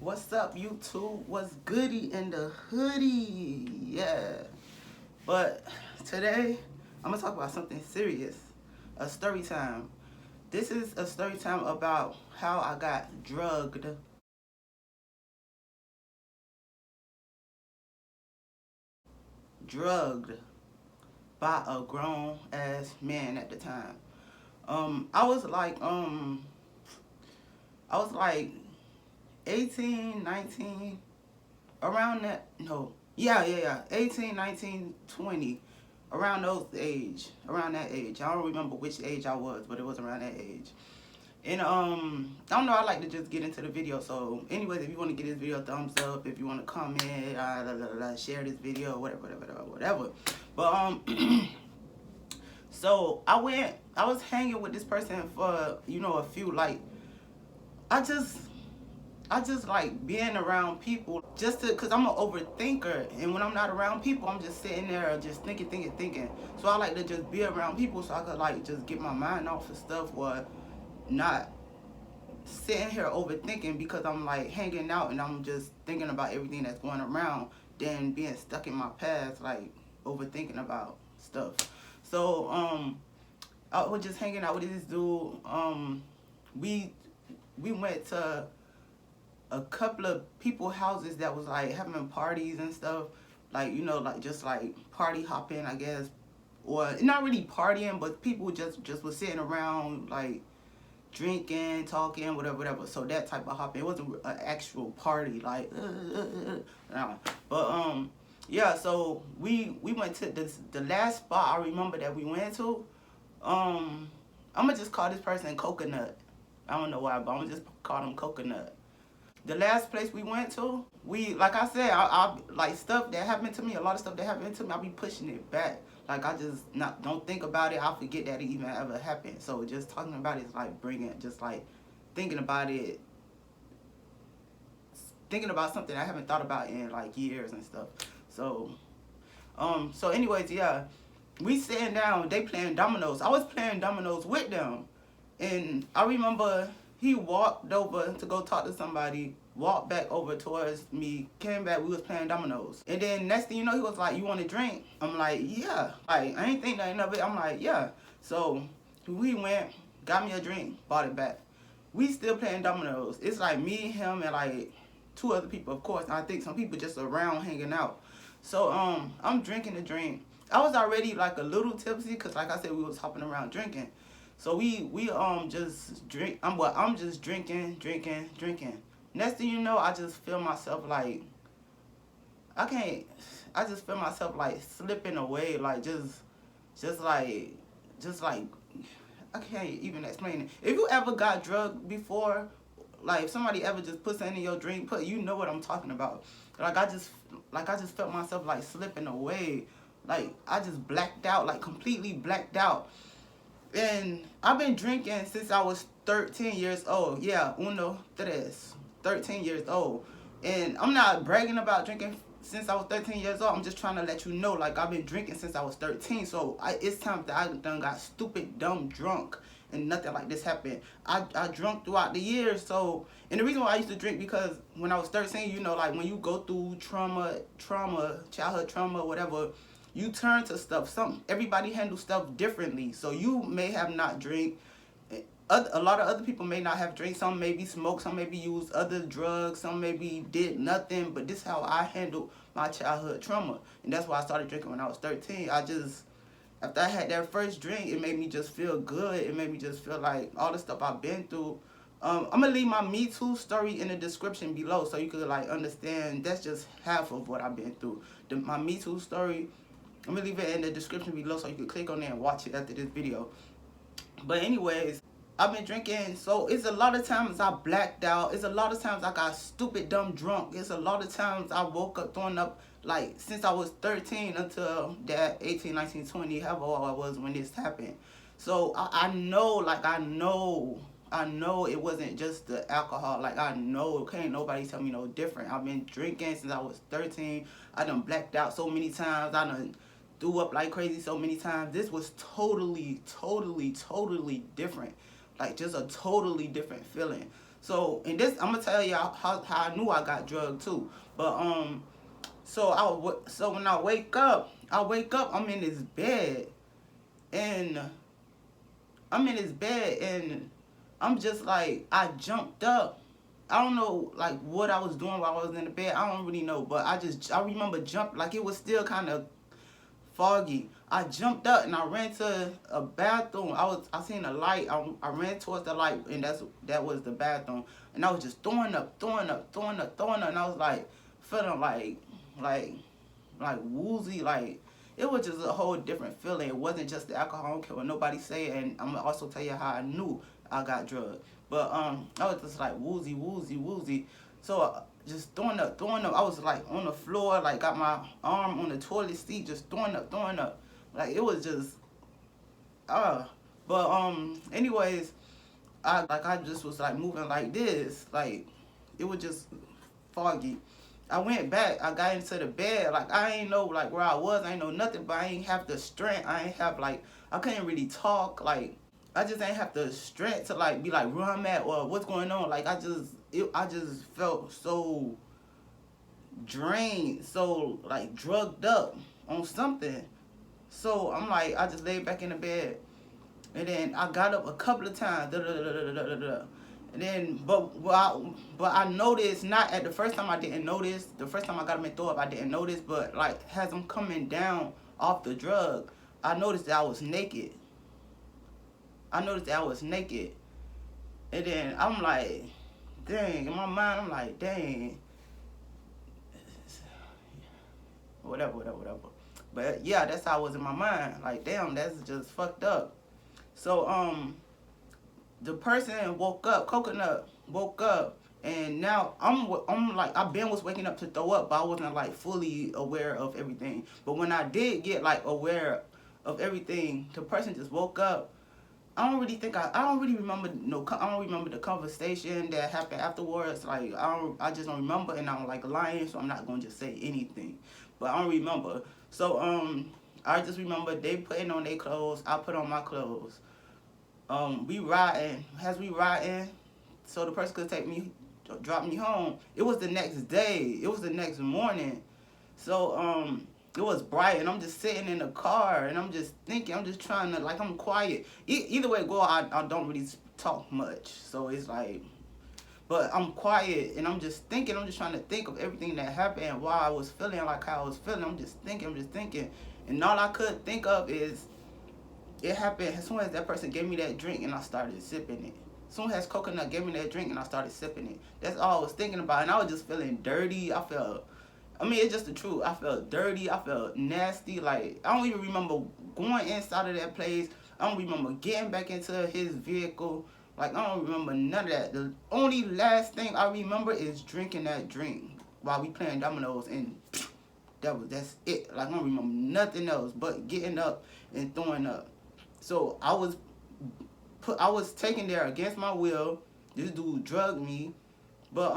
What's up, YouTube? What's goody in the hoodie? Yeah. But today, I'm gonna talk about something serious. A story time. This is a story time about how I got drugged. Drugged by a grown ass man at the time. I was like, I was like 18, 19, around that. No, yeah, 18, 19, 20, around around that age. I don't remember which age I was, but it was around that age. And I don't know, I like to just get into the video. So anyways, if you want to give this video a thumbs up, if you want to comment, share this video, whatever. But so I was hanging with this person for a few, like, I just like being around people cause I'm an overthinker, and when I'm not around people, I'm just sitting there just thinking. So I like to just be around people so I could like just get my mind off of stuff, or not sitting here overthinking because I'm like hanging out and I'm just thinking about everything that's going around, than being stuck in my past, like overthinking about stuff. So I was just hanging out with this dude. We went to a couple of people houses that was like having parties and stuff, like like just like party hopping, I guess, or not really partying, but people just was sitting around like drinking, talking, whatever. So that type of hopping. It wasn't an actual party, like nah. But yeah. So we went to the last spot I remember that we went to. I'm gonna just call this person Coconut. I don't know why, but I'm gonna just call him Coconut. The last place we went to, like I said, I like stuff that happened to me, a lot of stuff that happened to me, I'll be pushing it back. Like I just don't think about it, I forget that it even ever happened. So just talking about it is like just like thinking about it, thinking about something I haven't thought about in like years and stuff. So, so anyways, yeah, we sitting down, they playing dominoes. I was playing dominoes with them. And I remember he walked over to go talk to somebody, walked back over towards me, came back, we was playing dominoes. And then next thing you know, he was like, "You want a drink?" I'm like, "Yeah." Like, I ain't think nothing of it. I'm like, "Yeah." So we went, got me a drink, bought it back. We still playing dominoes. It's like me, him, and like two other people, of course. And I think some people just around hanging out. So I'm drinking the drink. I was already like a little tipsy because like I said, we was hopping around drinking. So we just drink. I'm just drinking. Next thing you know, I just feel myself like I can't. I just feel myself like slipping away, like just like I can't even explain it. If you ever got drugged before, like if somebody ever just put something in your drink, you know what I'm talking about. Like I just felt myself like slipping away, like I just blacked out, like completely blacked out. And I've been drinking since I was 13 years old. Yeah, 13 years old. And I'm not bragging about drinking since I was 13 years old. I'm just trying to let you know, like, I've been drinking since I was 13. So it's time that I done got stupid, dumb drunk. And nothing like this happened. I drunk throughout the years. So, and the reason why I used to drink, because when I was 13, like when you go through trauma, childhood trauma, whatever, you turn to stuff. Everybody handles stuff differently. So you may have not drink. A lot of other people may not have drank. Some maybe smoked, some maybe used other drugs, some maybe did nothing. But this is how I handled my childhood trauma. And that's why I started drinking when I was 13. After I had that first drink, it made me just feel good. It made me just feel like all the stuff I've been through. I'm gonna leave my Me Too story in the description below so you could like understand. That's just half of what I've been through. My Me Too story, I'm gonna leave it in the description below so you can click on there and watch it after this video. But anyways, I've been drinking, so it's a lot of times I blacked out. It's a lot of times I got stupid, dumb drunk. It's a lot of times I woke up throwing up, like, since I was 13 until that 18, 19, 20, however old I was when this happened. So I know it wasn't just the alcohol. Like, I know, can't nobody tell me no different. I've been drinking since I was 13. I done blacked out so many times. I done threw up like crazy so many times. This was totally different. Like, just a totally different feeling. So, and this, I'm gonna tell y'all how I knew I got drugged too. But so when I wake up, I'm in this bed, and I'm in this bed, and I'm just like, I jumped up. I don't know like what I was doing while I was in the bed. I don't really know, but I remember jump like it was still kind of foggy. I jumped up and I ran to a bathroom. I seen a light. I ran towards the light, and that was the bathroom. And I was just throwing up, and I was like feeling like like woozy, like it was just a whole different feeling. It wasn't just the alcohol. I don't care what nobody say, and I'm gonna also tell you how I knew I got drugged. But I was just like woozy. So just throwing up. I was like on the floor, like got my arm on the toilet seat, just throwing up. Like it was just but anyways, I just was like moving like this, like it was just foggy. I went back, I got into the bed, like I ain't know like where I was, I ain't know nothing, but I ain't have the strength, I ain't have like, I couldn't really talk, like I just ain't have the strength to like be like where I'm at or what's going on. Like I just felt so drained, so like drugged up on something. So I'm like, I just laid back in the bed, and then I got up a couple of times, and then but I noticed, not at the first time I didn't notice. The first time I got him and throw up, I didn't notice, but like as I'm coming down off the drug, I noticed that I was naked. And then I'm like, dang. In my mind, I'm like, dang. Whatever. But yeah, that's how I was in my mind. Like, damn, that's just fucked up. So the person woke up, Coconut woke up, and now I'm like, I've been was waking up to throw up, but I wasn't like fully aware of everything. But when I did get like aware of everything, the person just woke up. I don't really remember I don't remember the conversation that happened afterwards. Like I just don't remember, and I don't like lying, so I'm not gonna just say anything. But I don't remember. So I just remember they putting on their clothes, I put on my clothes. We riding, so the person could drop me home. It was the next day. It was the next morning. So it was bright, and I'm just sitting in the car, and I'm just thinking, I'm just trying to, like, I'm quiet. Either way go, I don't really talk much. So it's like, but I'm quiet, and I'm just thinking, I'm just trying to think of everything that happened and why I was feeling like how I was feeling. I'm just thinking. And all I could think of is, it happened as soon as that person gave me that drink and I started sipping it. As soon as Coconut gave me that drink and I started sipping it. That's all I was thinking about. And I was just feeling dirty. It's just the truth. I felt dirty. I felt nasty. Like, I don't even remember going inside of that place. I don't remember getting back into his vehicle. Like, I don't remember none of that. The only last thing I remember is drinking that drink while we playing dominoes, and that's it. Like, I don't remember nothing else but getting up and throwing up. So I was taken there against my will. This dude drugged me, but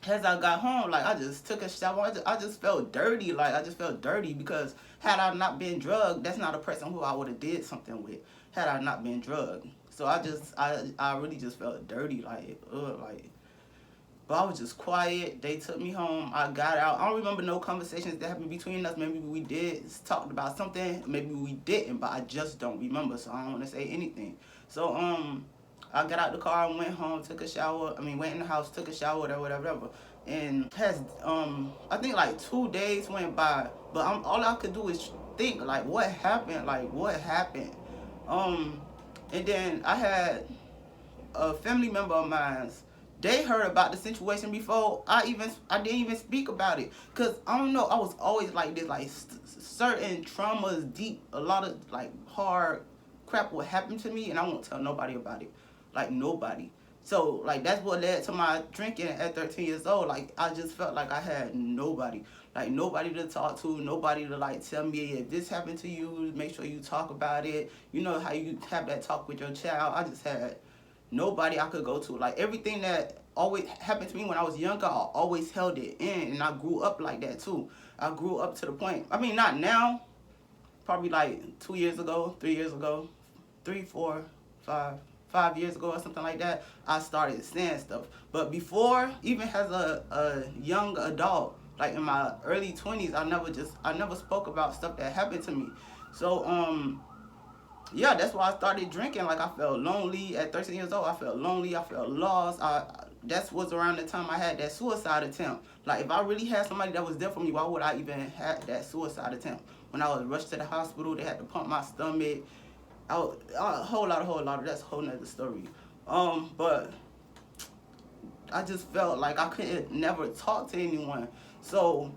as I got home, like, I just took a shower. I just felt dirty. Like, I just felt dirty because had I not been drugged, that's not a person who I would have did something with. Had I not been drugged, so I really just felt dirty. Like, but I was just quiet. They took me home. I got out. I don't remember no conversations that happened between us. Maybe we did talk about something. Maybe we didn't, but I just don't remember. So I don't want to say anything. So I got out the car and went home, took a shower. Went in the house, took a shower, whatever. And I think like 2 days went by, but all I could do is think, like, what happened? And then I had a family member of mine. They heard about the situation before I didn't even speak about it, cause I don't know, I was always like this, like certain traumas, deep, a lot of like hard crap would happen to me, and I won't tell nobody about it, like nobody. So like that's what led to my drinking at 13 years old. Like I just felt like I had nobody, like nobody to talk to, nobody to like tell me if this happened to you, make sure you talk about it. You know how you have that talk with your child. I just had nobody I could go to. Like everything that always happened to me when I was younger, I always held it in, and I grew up like that too. I grew up to the point, not now, probably like 2 years ago, 3 years ago, 3, 4, 5, 5 years ago or something like that, I started saying stuff. But before, even as a young adult, like in my early 20s, I never spoke about stuff that happened to me. So yeah, that's why I started drinking. Like, I felt lonely at 13 years old. I felt lonely. I felt lost. That was around the time I had that suicide attempt. Like, if I really had somebody that was there for me, why would I even have that suicide attempt? When I was rushed to the hospital, they had to pump my stomach. A whole lot. That's a whole nother story. But I just felt like I couldn't never talk to anyone. So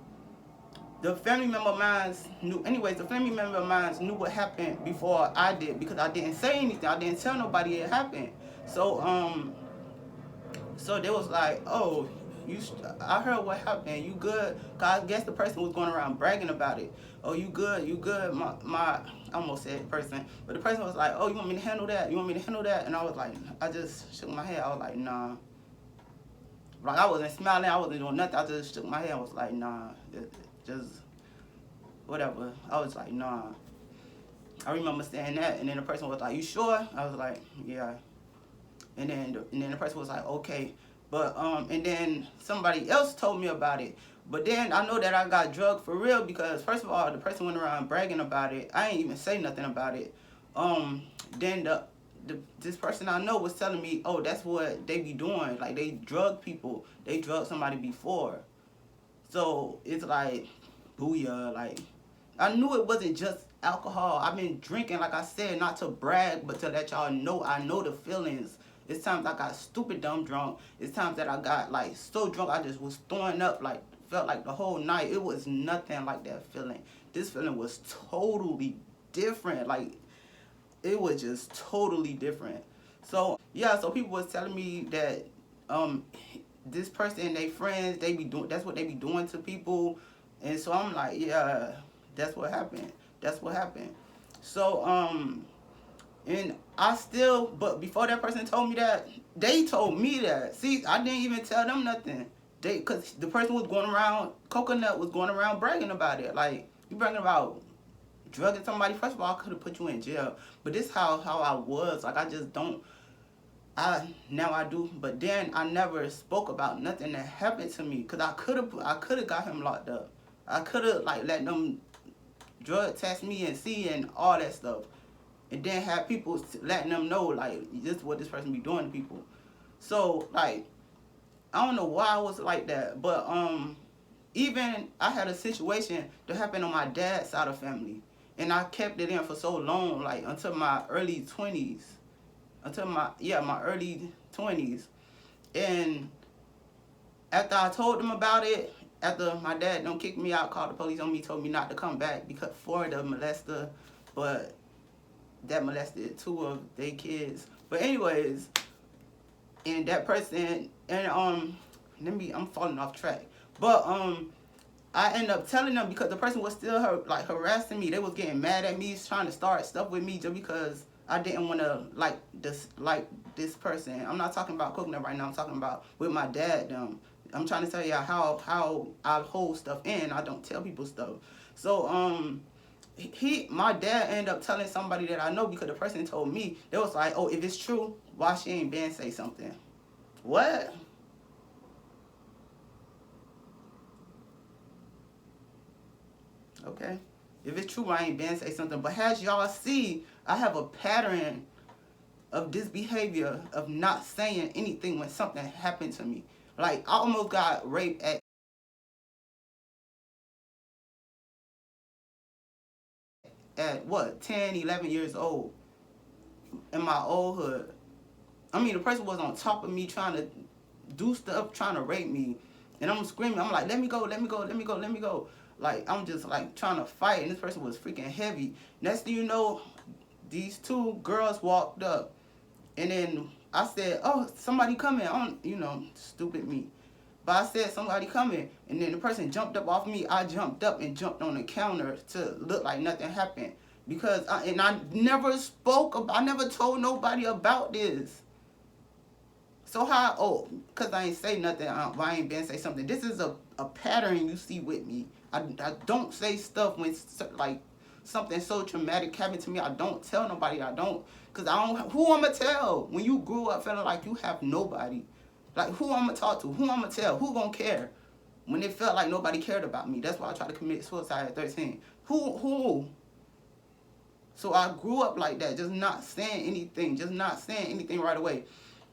the family member of mine knew. Anyways, the family member of mine knew what happened before I did, because I didn't say anything. I didn't tell nobody it happened. So they was like, "Oh, I heard what happened. You good?" Cause I guess the person was going around bragging about it. "Oh, you good? You good?" I almost said person, but the person was like, "Oh, you want me to handle that? You want me to handle that?" And I was like, I just shook my head. I was like, "Nah." Like, I wasn't smiling. I wasn't doing nothing. I just shook my head. I was like, "Nah, just whatever." I was like, "Nah." I remember saying that, and then the person was like, "You sure?" I was like, "Yeah." And then the person was like, "Okay." But and then somebody else told me about it. But then I know that I got drugged for real, because first of all, the person went around bragging about it. I ain't even say nothing about it. Then this person I know was telling me, "Oh, that's what they be doing. Like, they drug people. They drug somebody before." So it's like, booyah. Like, I knew it wasn't just alcohol. I've been drinking, like I said, not to brag, but to let y'all know I know the feelings. It's times I got stupid dumb drunk. It's times that I got, like, so drunk I just was throwing up, like, felt like the whole night. It was nothing like that feeling. This feeling was totally different. Like, it was just totally different. So yeah, so people was telling me that this person and their friends, they be doing, that's what they be doing to people. And so I'm like, yeah, that's what happened. That's what happened. So and I still, but before that person told me that, they told me that. See, I didn't even tell them nothing. Cause the person was going around, Coconut was going around bragging about it. Like, you bragging about drugging somebody. First of all, I could have put you in jail. But this how I was. Like, I just don't. Now I do, but then I never spoke about nothing that happened to me, cause I could have got him locked up. I could have, like, let them drug test me and see and all that stuff, and then have people letting them know, like, this is what this person be doing to people. So, like, I don't know why I was like that, but even I had a situation that happened on my dad's side of family, and I kept it in for so long, like, until my early 20s. Until my early 20s. And after I told them about it, after my dad don't kick me out, called the police on me, told me not to come back because for the molester, but that molested two of their kids. But anyways, and that person, and I'm falling off track. But I ended up telling them, because the person was still harassing me. They was getting mad at me, trying to start stuff with me just because I didn't want to like this person. I'm not talking about Coconut right now. I'm talking about with my dad. I'm trying to tell you how I hold stuff in. I don't tell people stuff. So my dad ended up telling somebody that I know, because the person told me. They was like, "Oh, if it's true, why she ain't been say something?" What? Okay. If it's true, I ain't been say something. But as y'all see, I have a pattern of this behavior of not saying anything when something happened to me. Like, I almost got raped at what, 10, 11 years old in my old hood. I mean, the person was on top of me trying to do stuff, trying to rape me. And I'm screaming. I'm like, "Let me go, let me go, let me go, let me go." Like, I'm just like trying to fight. And this person was freaking heavy. Next thing you know, these two girls walked up. And then I said, "Oh, somebody coming." Stupid me. But I said, "Somebody coming." And then the person jumped up off me. I jumped up and jumped on the counter to look like nothing happened. Because I never I never told nobody about this. So how, because I ain't say nothing, I ain't been say something. This is a pattern you see with me. I don't say stuff when, like, something so traumatic happened to me, I don't tell nobody. I don't, cause I don't. Who I'ma tell? When you grew up feeling like you have nobody, like who I'ma talk to? Who I'ma tell? Who gonna care? When it felt like nobody cared about me, that's why I tried to commit suicide at 13. Who? So I grew up like that, just not saying anything right away.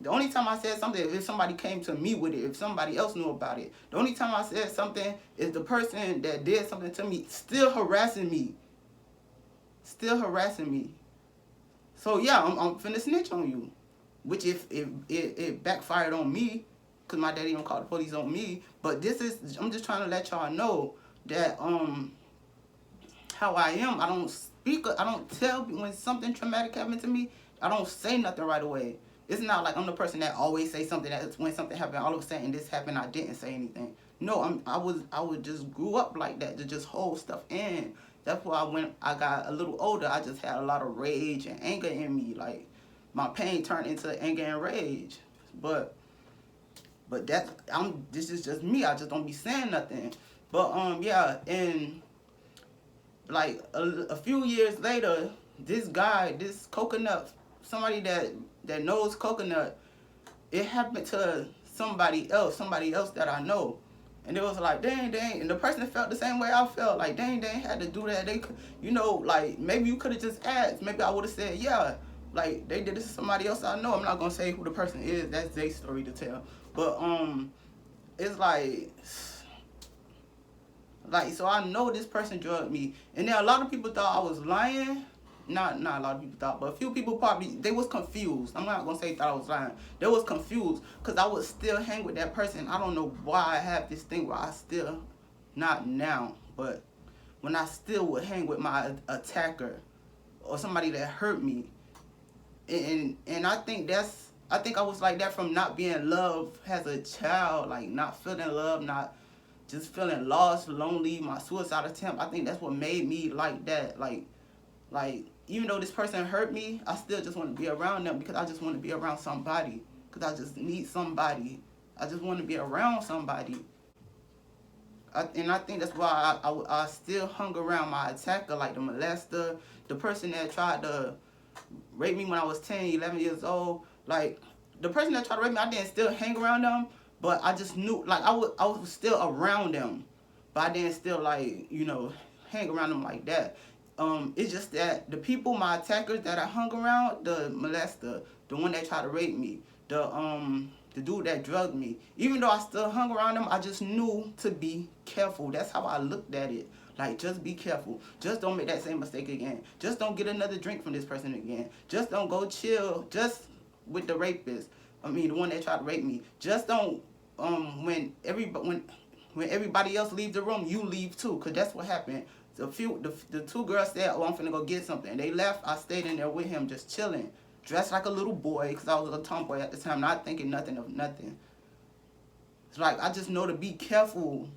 The only time I said something is if somebody came to me with it, if somebody else knew about it. The only time I said something is the person that did something to me still harassing me. So yeah, I'm finna snitch on you. Which if it backfired on me, because my daddy don't call the police on me. But I'm just trying to let y'all know that how I am. I don't tell when something traumatic happened to me. I don't say nothing right away. It's not like I'm the person that always say something that when something happened, all of a sudden this happened, I didn't say anything. No, I was just grew up like that, to just hold stuff in. That's why when I got a little older, I just had a lot of rage and anger in me. Like my pain turned into anger and rage. But this is just me. I just don't be saying nothing. But yeah, and like a few years later, this guy, this coconut, somebody that knows coconut, it happened to somebody else that I know. And it was like, dang, and the person felt the same way I felt. Like, dang, they had to do that. They, like, maybe you could have just asked. Maybe I would have said, yeah, like, they did this to somebody else I know. I'm not going to say who the person is. That's their story to tell. But, it's like, so I know this person drugged me. And then a lot of people thought I was lying. Not a lot of people thought, but a few people probably, they was confused. I'm not going to say thought I was lying. They was confused because I would still hang with that person. I don't know why I have this thing where I still, not now, but when I still would hang with my attacker or somebody that hurt me. And I think I was like that from not being loved as a child, like not feeling love, not just feeling lost, lonely, my suicide attempt. I think that's what made me like that. Like even though this person hurt me, I still just want to be around them because I just want to be around somebody. Because I just need somebody. I just want to be around somebody. And I think that's why I still hung around my attacker, like the molester, the person that tried to rape me when I was 10, 11 years old. Like, the person that tried to rape me, I didn't still hang around them, but I just knew, like, I was still around them. But I didn't still, like, hang around them like that. It's just that the people, my attackers that I hung around, the molester, the one that tried to rape me, the dude that drugged me, even though I still hung around them, I just knew to be careful. That's how I looked at it. Like, just be careful. Just don't make that same mistake again. Just don't get another drink from this person again. Just don't go chill just with the rapist. I mean, the one that tried to rape me. Just don't, when everybody else leaves the room, you leave too, because that's what happened. The two girls said, oh, I'm finna go get something. They left. I stayed in there with him, just chilling, dressed like a little boy, because I was a tomboy at the time, not thinking nothing of nothing. It's like, I just know to be careful.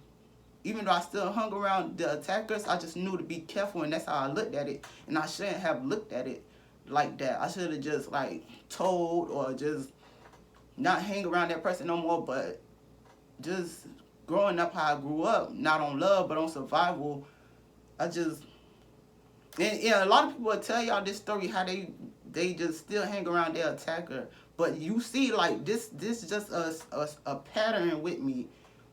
Even though I still hung around the attackers, I just knew to be careful, and that's how I looked at it. And I shouldn't have looked at it like that. I should have just, like, told or just not hang around that person no more, but just growing up how I grew up, not on love, but on survival. And a lot of people will tell y'all this story, how they just still hang around their attacker. But you see, like, this is just a pattern with me.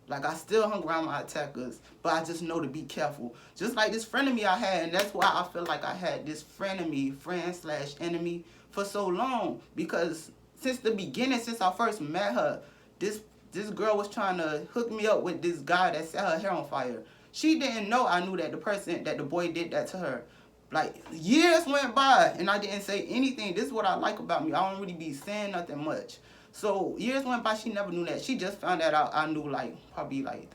Like, I still hung around my attackers, but I just know to be careful. Just like this friend of me I had, and that's why I feel like I had this friend/enemy, for so long. Because since the beginning, since I first met her, this girl was trying to hook me up with this guy that set her hair on fire. She didn't know I knew that the boy did that to her. Like, years went by, and I didn't say anything. This is what I like about me. I don't really be saying nothing much. So, years went by, she never knew that. She just found that out, I knew, like, probably, like,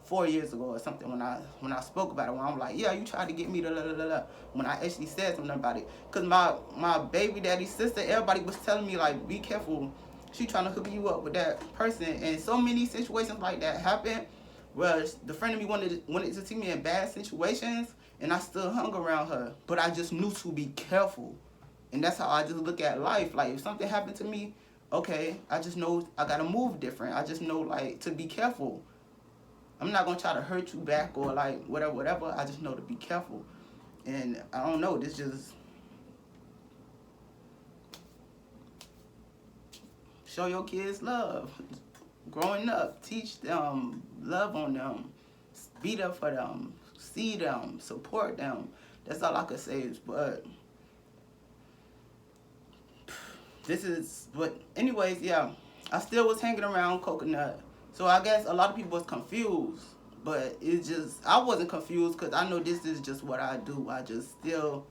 4 years ago or something when I spoke about it. When I'm like, yeah, you tried to get me, when I actually said something about it. Because my baby daddy's sister, everybody was telling me, like, be careful. She trying to hook you up with that person. And so many situations like that happen. Well, the friend of me wanted to see me in bad situations, and I still hung around her. But I just knew to be careful. And that's how I just look at life. Like, if something happened to me, okay, I just know I gotta move different. I just know, like, to be careful. I'm not gonna try to hurt you back or like whatever. I just know to be careful. And I don't know, this just show your kids love. Growing up, teach them, love on them, be there for them, see them, support them. That's all I could say is, but this is what, anyways, yeah, I still was hanging around Coconut. So I guess a lot of people was confused, but it just, I wasn't confused because I know this is just what I do. I just still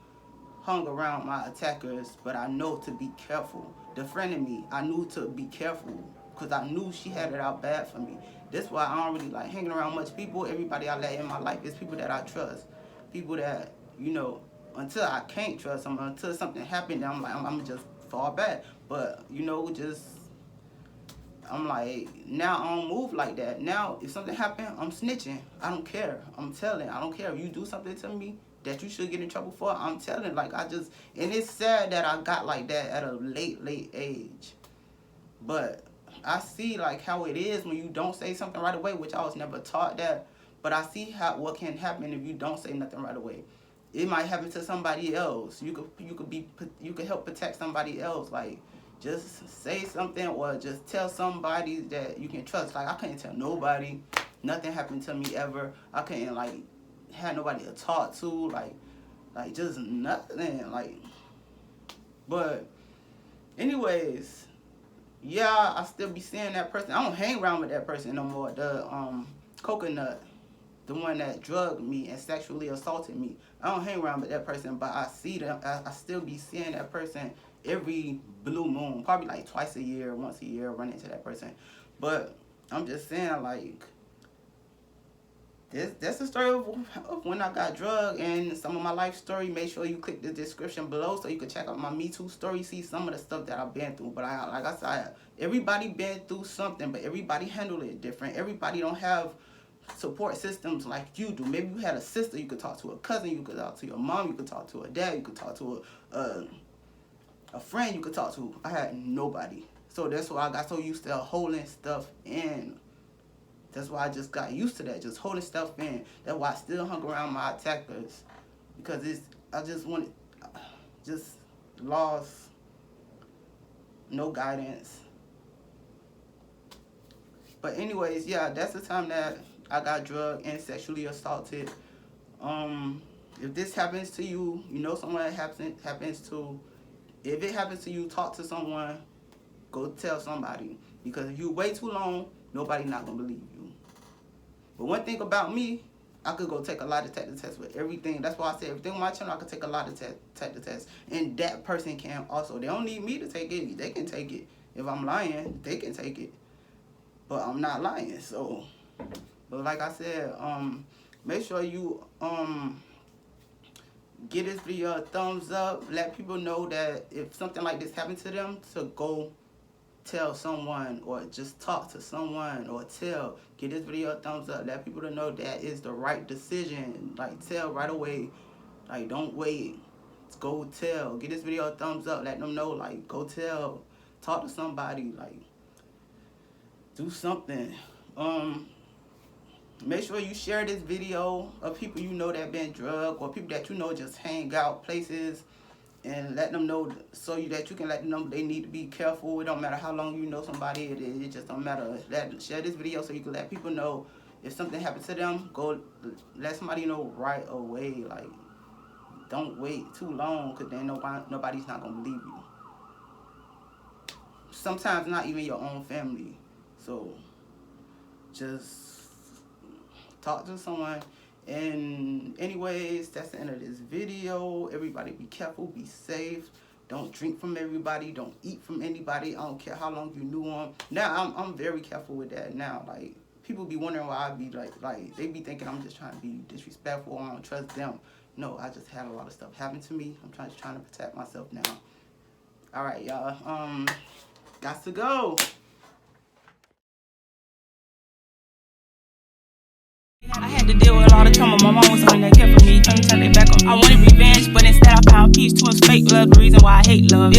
hung around my attackers, but I know to be careful. The friend in me, I knew to be careful because I knew she had it out bad for me. That's why I don't really like hanging around much people. Everybody I let in my life is people that I trust. People that, you know, until I can't trust them, until something happened, I'm like, I'm just fall back. But, you know, just, I'm like, now I don't move like that. Now, if something happened, I'm snitching. I don't care. I'm telling. I don't care if you do something to me that you should get in trouble for. I'm telling. Like, I just, and it's sad that I got like that at a late age. But I see like how it is when you don't say something right away, which I was never taught that. But I see how what can happen if you don't say nothing right away. It might happen to somebody else. You could help protect somebody else. Like, just say something or just tell somebody that you can trust. Like, I couldn't tell nobody. Nothing happened to me ever. I couldn't like have nobody to talk to. Like just nothing. Like, but anyways, yeah, I still be seeing that person. I don't hang around with that person no more. The Coconut, the one that drugged me and sexually assaulted me. I don't hang around with that person, but I see them. I still be seeing that person every blue moon, probably like twice a year, once a year, run into that person. But I'm just saying, like, that's the story of when I got drugged and some of my life story. Make sure you click the description below so you can check out my Me Too story, see some of the stuff that I've been through. But like I said, everybody been through something, but everybody handle it different. Everybody don't have support systems like you do. Maybe you had a sister you could talk to, a cousin you could talk to, your mom you could talk to, a dad you could talk to, a friend you could talk to. I had nobody. So that's why I got so used to holding stuff in. That's why I just got used to that, just holding stuff in. That's why I still hung around my attackers, because I just lost, no guidance. But anyways, yeah, that's the time that I got drugged and sexually assaulted. If this happens to you, you know someone that happens to. If it happens to you, talk to someone. Go tell somebody, because if you wait too long, nobody not gonna believe you. But one thing about me, I could go take a lie detector test with everything. That's why I say everything on my channel, I could take a lie detector test. And that person can also. They don't need me to take it. They can take it. If I'm lying, they can take it. But I'm not lying. So, but like I said, make sure you give this video a thumbs up. Let people know that if something like this happened to them, to go tell someone or just talk to someone or give this video a thumbs up. Let people to know that is the right decision. Like, tell right away. Like, don't wait. Go tell. Give this video a thumbs up. Let them know, like, go tell. Talk to somebody. Like, do something. Make sure you share this video of people you know that been drugged, or people that you know just hang out places, and let them know so that you can let them know they need to be careful. It don't matter how long you know somebody. It just don't matter. Share this video so you can let people know if something happens to them. Go let somebody know right away. Like, don't wait too long, because then nobody's not gonna believe you. Sometimes not even your own family. So just talk to someone. And anyways, that's the end of this video. Everybody be careful, be safe. Don't drink from everybody. Don't eat from anybody. I don't care how long you knew them. Now I'm very careful with that now. Like, people be wondering why I be like they be thinking I'm just trying to be disrespectful. I don't trust them. No, I just had a lot of stuff happen to me. I'm trying to protect myself now. All right, y'all. Got to go. I had to deal with a lot of trauma. My mom was the one that cared for me. Couldn't turn it back on. I wanted revenge, but instead I found peace. To us fake love, the reason why I hate love.